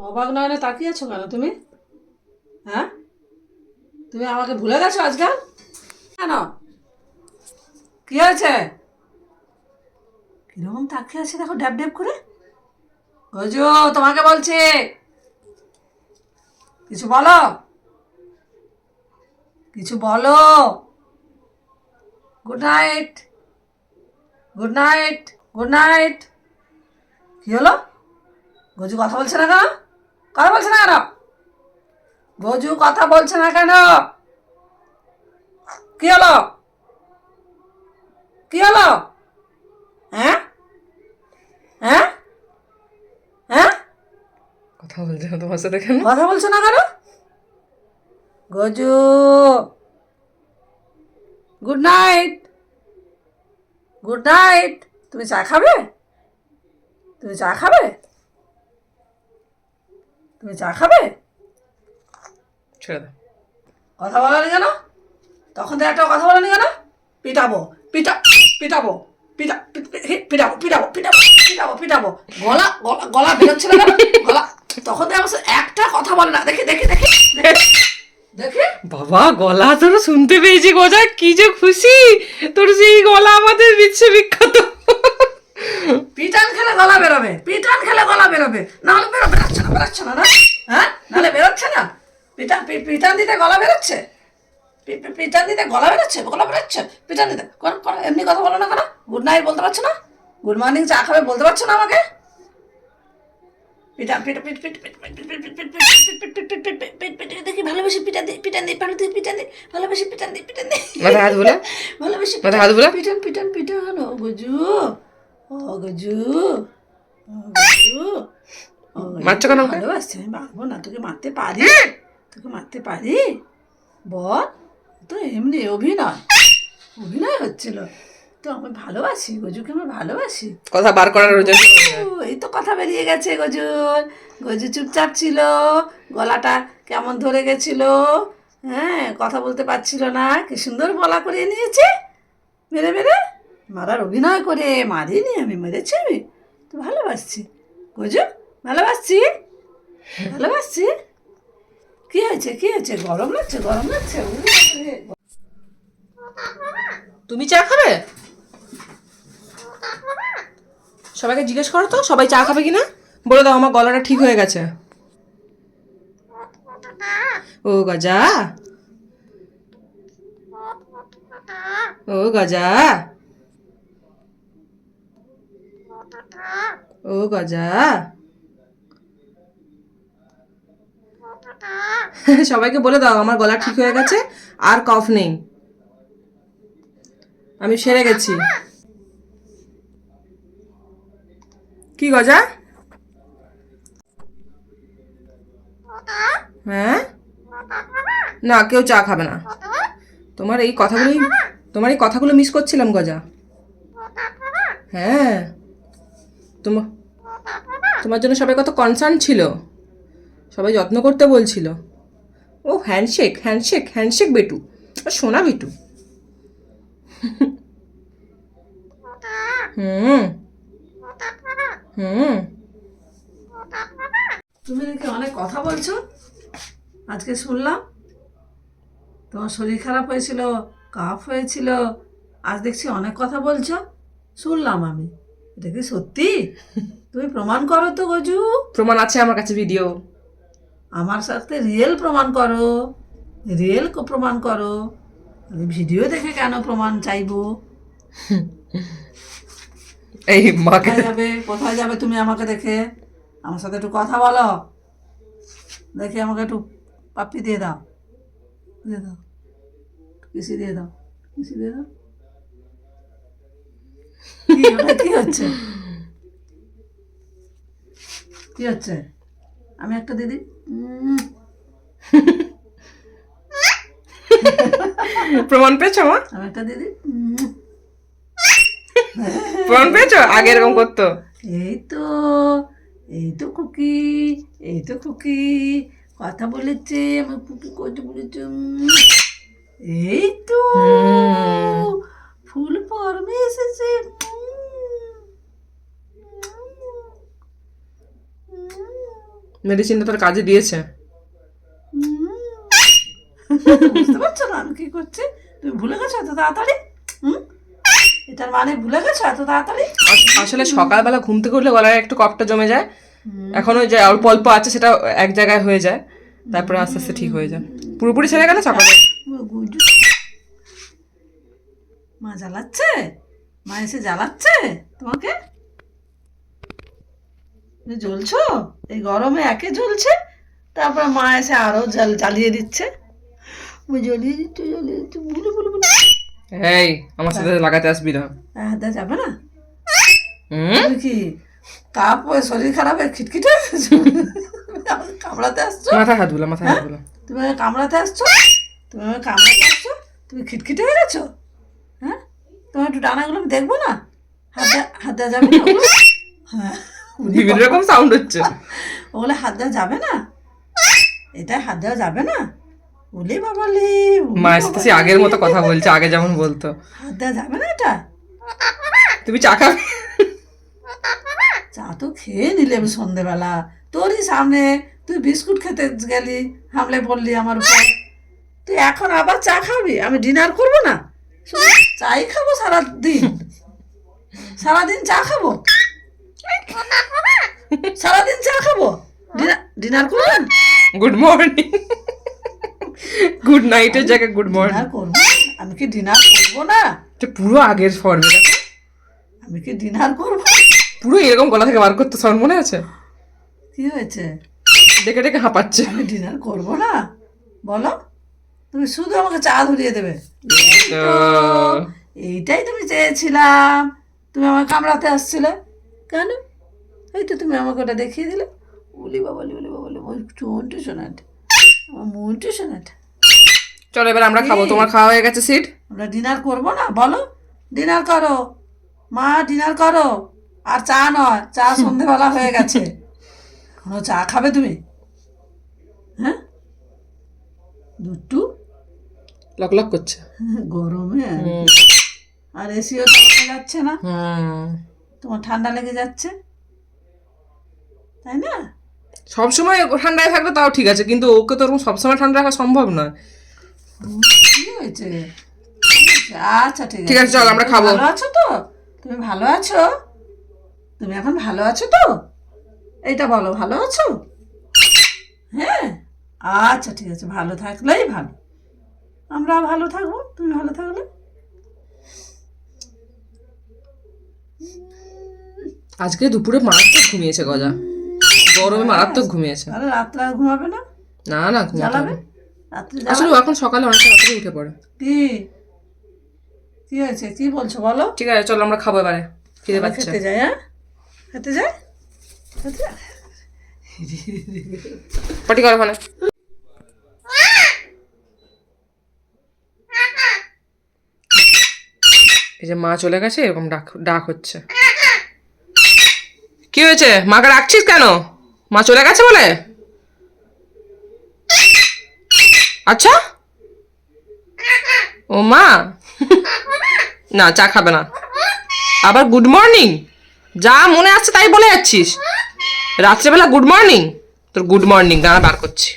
অবাক নয়নে তাকিয়ে আছো কেন তুমি? হ্যাঁ, তুমি আমাকে ভুলে গেছো আজকাল? কেন, কি হয়েছে? কিরকম তাকিয়ে আছে দেখো, ড্যাব ড্যাব করে। গজু, তোমাকে বলছি, কিছু বলো, কিছু বলো। Good night, good night, good night. কি হলো? গজু কথা বলছে না কেন? কথা বলছে না কেন? গজু কথা বলছে না কেন? কি হলো? কি হলো? হ্যাঁ, হ্যাঁ, হ্যাঁ, কথা বলছে না তোমার সাথে কেন? কথা বলছো না কেন? Gaju, good night, good night. তুমি চা খাবে? তুমি চা খাবে? তুমি চা খাবে? ছেড়ে দাও। কথা বলানি কেন? তখন তো একটা কথা বলানি কেন? পিটাবো, পিটাবো, পিটাবো, পিটাবো, পিটাবো, পিটাবো, পিটাবো। গলা গলা গলা বেরোচ্ছে না কেন? গলা, তখন তো আমার সাথে একটা কথা বলে না। দেখি দেখি দেখি দেখি। বাবা, গলা তোর শুনতে পেয়েছি গজা, কি যে খুশি। তোর সেই গলা আমাদের বিশ্ববিখ্যাত। পিটান খেলে গলা বেরোবে, পিটান খেলে গলা বেরোবে, নাহলে বেরোচ্ছে না, বেরোচ্ছে না, না? হ্যাঁ, নাহলে বেরোচ্ছে না। পিটান দিতে গলা বেরোচ্ছে, পিটান দিতে গলা বেরোচ্ছে, গলা বেরোচ্ছে, পিটান দিতে। এমনি কথা বলো না কেন? গুড নাইট বলতে পারছো না? গুড মর্নিং চা খাবে বলতে পারছো না আমাকে? পিটান পিটা পিট পিট পিট পিট পিট পিট পিট পিট পিট দেখি, ভালোবেসে পিটান দি, পিটান দি, পিটান দি, ভালোবেসে পিটান দি, পিটান দি, মাথা হাত বুলা, ভালোবেসে মাথা হাত বুলা। পিটান পিটান পিটান। ও গজু, ও গজু, ও গজু, ও গজু, মারছো কেন ওকে? ভালোবাসছে। আমি মারবো না, তোকে মারতে পারি? তোকে মারতে পারি? বল। তো এমনি অভিনয়, অভিনয় হচ্ছিল। তো আমি ভালোবাসি গজুকে, আমি ভালোবাসি। কথা বার করার জন্য। এই তো কথা বেরিয়ে গেছে গজুর। গজু চুপচাপ ছিল, গলাটা কেমন ধরে গেছিল। হ্যাঁ, কথা বলতে পারছিল না, কি সুন্দর গলা করিয়ে নিয়েছে। মেরে মেরে মারার অভিনয় করে, মারিনি আমি, মেরেছি আমি। তো ভালোবাসছি গজু, ভালোবাসছি, ভালোবাসছি। কি হয়েছে, কি হয়েছে? গরম লাগছে, গরম লাগছে। তুমি চা খাবে? সবাইকে জিজ্ঞেস করো তো, সবাই চা খাবে কিনা। বলে দাও আমার গলাটা ঠিক হয়ে গেছে। ও গজা, ও গজা, ও গজা। সবাইকে বলে দাও আমার গলা ঠিক হয়ে গেছে, আর কফ নেই, আমি সেরে গেছি। কি গজা? হ্যাঁ, না কেউ চা খাবে না। তোমার এই কথাগুলোই, তোমার এই কথাগুলো মিস করছিলাম গজা। হ্যাঁ, তোমার তোমার জন্য সবাই কত কনসার্ন ছিল, সবাই যত্ন করতে বলছিল। ও হ্যান্ডশেক, হ্যান্ডশেক, হ্যান্ডশেক বেটু, সোনা বেটু। হুম, হুম। তুমি নাকি অনেক কথা বলছো, আজকে শুনলাম। তোমার শরীর খারাপ হয়েছিল, কাফ হয়েছিল, আজ দেখছি অনেক কথা বলছো। শুনলাম আমি, এটা কি সত্যি? তুমি প্রমাণ করো তো গজু। প্রমাণ আছে আমার কাছে, ভিডিও। আমার সাথে রিয়েল প্রমাণ করো, রিয়েল প্রমাণ করো। আমি ভিডিও দেখে কেন প্রমাণ চাইবো? এই মাকে কোথায় যাবে, কোথায় যাবে তুমি আমাকে দেখে? আমার সাথে একটু কথা বলো, দেখে আমাকে একটু পাপ্পি দিয়ে দাও, দিয়ে দাও, কিসি দিয়ে দাও, কিসি দিয়ে দাও। কি ওটা কি হচ্ছে, কি হচ্ছে? আমি একটা দিদি, প্রমাণ পেয়েছো আমার? আমি একটা দিদি। প্রমাণ পেয়েছো আগে এরকম করতো? এই তো, এই তো খুকি, এই তো খুকি কথা বলেছে, আমার খুকি কথা বলেছে। এই তো ফুল ফর্মে এসেছে। মেডিসিনটা তোর কাজে দিয়েছে। বুঝতে পারছো না আমি কি করছি? তুমি ভুলে গেছো এত তাড়াতাড়ি? হুম, এটার মানে ভুলে গেছো এত তাড়াতাড়ি? আসলে সকালবেলা ঘুম থেকে উঠলে গলায় একটু কফটা জমে যায়, এখনো যে অল্প অল্প আছে সেটা এক জায়গায় হয়ে যায়, তারপরে আস্তে আস্তে ঠিক হয়ে যায়। পুরোপুরি ছেড়ে গেলে সকালে। গুজু, মা জ্বালাচ্ছে? মা এসে জ্বালাচ্ছে তোমাকে? তুমি জ্বলছো এই গরমে, একে জ্বলছে, তারপর মা এসে আরো জ্বালিয়ে দিচ্ছে। জ্বালিয়ে দিচ্ছে, জ্বালিয়ে দিচ্ছে, বলে বলে বলে। এই আমার সাথে লাগাতে আসবি না। হাত দেওয়া যাবে না? হুম, তুমি কি কাপ হয়ে শরীর খারাপ হয়ে খিটখিটে হয়ে গেছো? আমাকে কামড়াতে আসছো? মাথায় হাত বুলা, মাথায় হাত বুলা। তুমি আমাকে কামড়াতে আসছো? তুমি আমাকে কামড়াতে আসছো? তুমি খিটখিটে হয়ে গেছো? হ্যাঁ, তোমার একটু ডানাগুলো আমি দেখবো না? হাত দেওয়া যাবে না ওগুলো? হ্যাঁ, বিভিন্ন রকম সাউন্ড হচ্ছে। ওগুলো হাত দেওয়া যাবে না? এটা হাত দেওয়া যাবে না? বলি বাবালি, মায়ের সাথে সে আগের মতো কথা বলছে, আগে যেমন বলতো। হাত দেওয়া যাবে না এটা? তুমি চা খাবে? চা তো খেয়ে নিলে সন্ধেবেলা তোরই সামনে, তুই বিস্কুট খেতে গেলি, হামলে পড়লি আমার উপর। তুই এখন আবার চা খাবি? আমি ডিনার করবো না? শুধু চাই খাবো সারাদিন? সারাদিন চা খাবো? সারাদিন চা খাবো? ডিনার করবেন? গুড মর্নিং, গুড নাইটের জায়গায় গুড মর্নিং। ডিনার করবো? আমি কি ডিনার করবো না? পুরো আগের ফর্মে, আমি কি ডিনার করবো? পুরো এরকম গলা থেকে বার করতে সাউন্ড মনে আছে? কি হয়েছে? ডেকে ডেকে হাঁপাচ্ছে। আমি ডিনার করবো না? বলো, তুমি শুধু আমাকে চা ধরিয়ে দেবে। এই তো, এইটাই তুমি চেয়েছিলাম। তুমি আমাকে কামড়াতে আসছিলে কেন? এই তো তুমি আমাকে ওটা দেখিয়ে দিলে। উলি বাবালি, উলি বাবালি, ওই মনটু শোনাট, আমার মনটু শোনাট। চলো এবার আমরা খাবো, তোমার খাওয়া হয়ে গেছে সিট। আমরা ডিনার করবো না? বলো, ডিনার করো মা, ডিনার করো। আর চা নয়, চা সন্ধেবেলা হয়ে গেছে, এখনো চা খাবে তুমি? হ্যাঁ, দুটু লক লক করছে। গরমে আর কি। আর এসিও চালানো যাচ্ছে না, হুম, তোমার ঠান্ডা লেগে যাচ্ছে, তাই না? সবসময় ঠান্ডায় থাকলে তাও ঠিক আছে, কিন্তু ওকে তো ওরকম সবসময় ঠান্ডা রাখা সম্ভব নয়। কি হয়েছে? আচ্ছা ঠিক আছে, ঠিক আছে, চল আমরা খাবো। ভালো আছো তো? তুমি ভালো আছো? তুমি এখন ভালো আছো তো? এইটা বলো, ভালো আছো? হ্যাঁ, আচ্ছা ঠিক আছে, ভালো থাকলেই ভালো। আমরা ভালো থাকবো, তুমি ভালো থাকলে। আজকে দুপুরে মারাত্মক ঘুমিয়েছে গজা, গরমে মারাত্মক ঘুমিয়েছে। তাহলে রাত্রে আর ঘুমাবে না? না না, ঘুমাতে জ্বালাবে? হবে। রাত্রে আসলে জ্বালাবে? ও এখন সকালে অনেক তাড়াতাড়ি উঠে পড়ে। কি কি হয়েছে, কি বলছো বলো? ঠিক আছে, চলো আমরা খাবো এবারে, খিদে আমরা পাচ্ছে। খেতে যাই, হ্যাঁ খেতে যাই, খেতে যাই। পটি করো ওখানে। এই যে মা চলে গেছে, এরকম ডাক ডাক হচ্ছে। কি হয়েছে, মাকে রাখছিস কেন? মা চলে গেছে বলে? আচ্ছা, ও মা না, চা খাবে না। আবার গুড মর্নিং, যা মনে আসছে তাই বলে যাচ্ছিস। রাত্রেবেলা গুড মর্নিং, তোর গুড মর্নিং গানা বার করছি।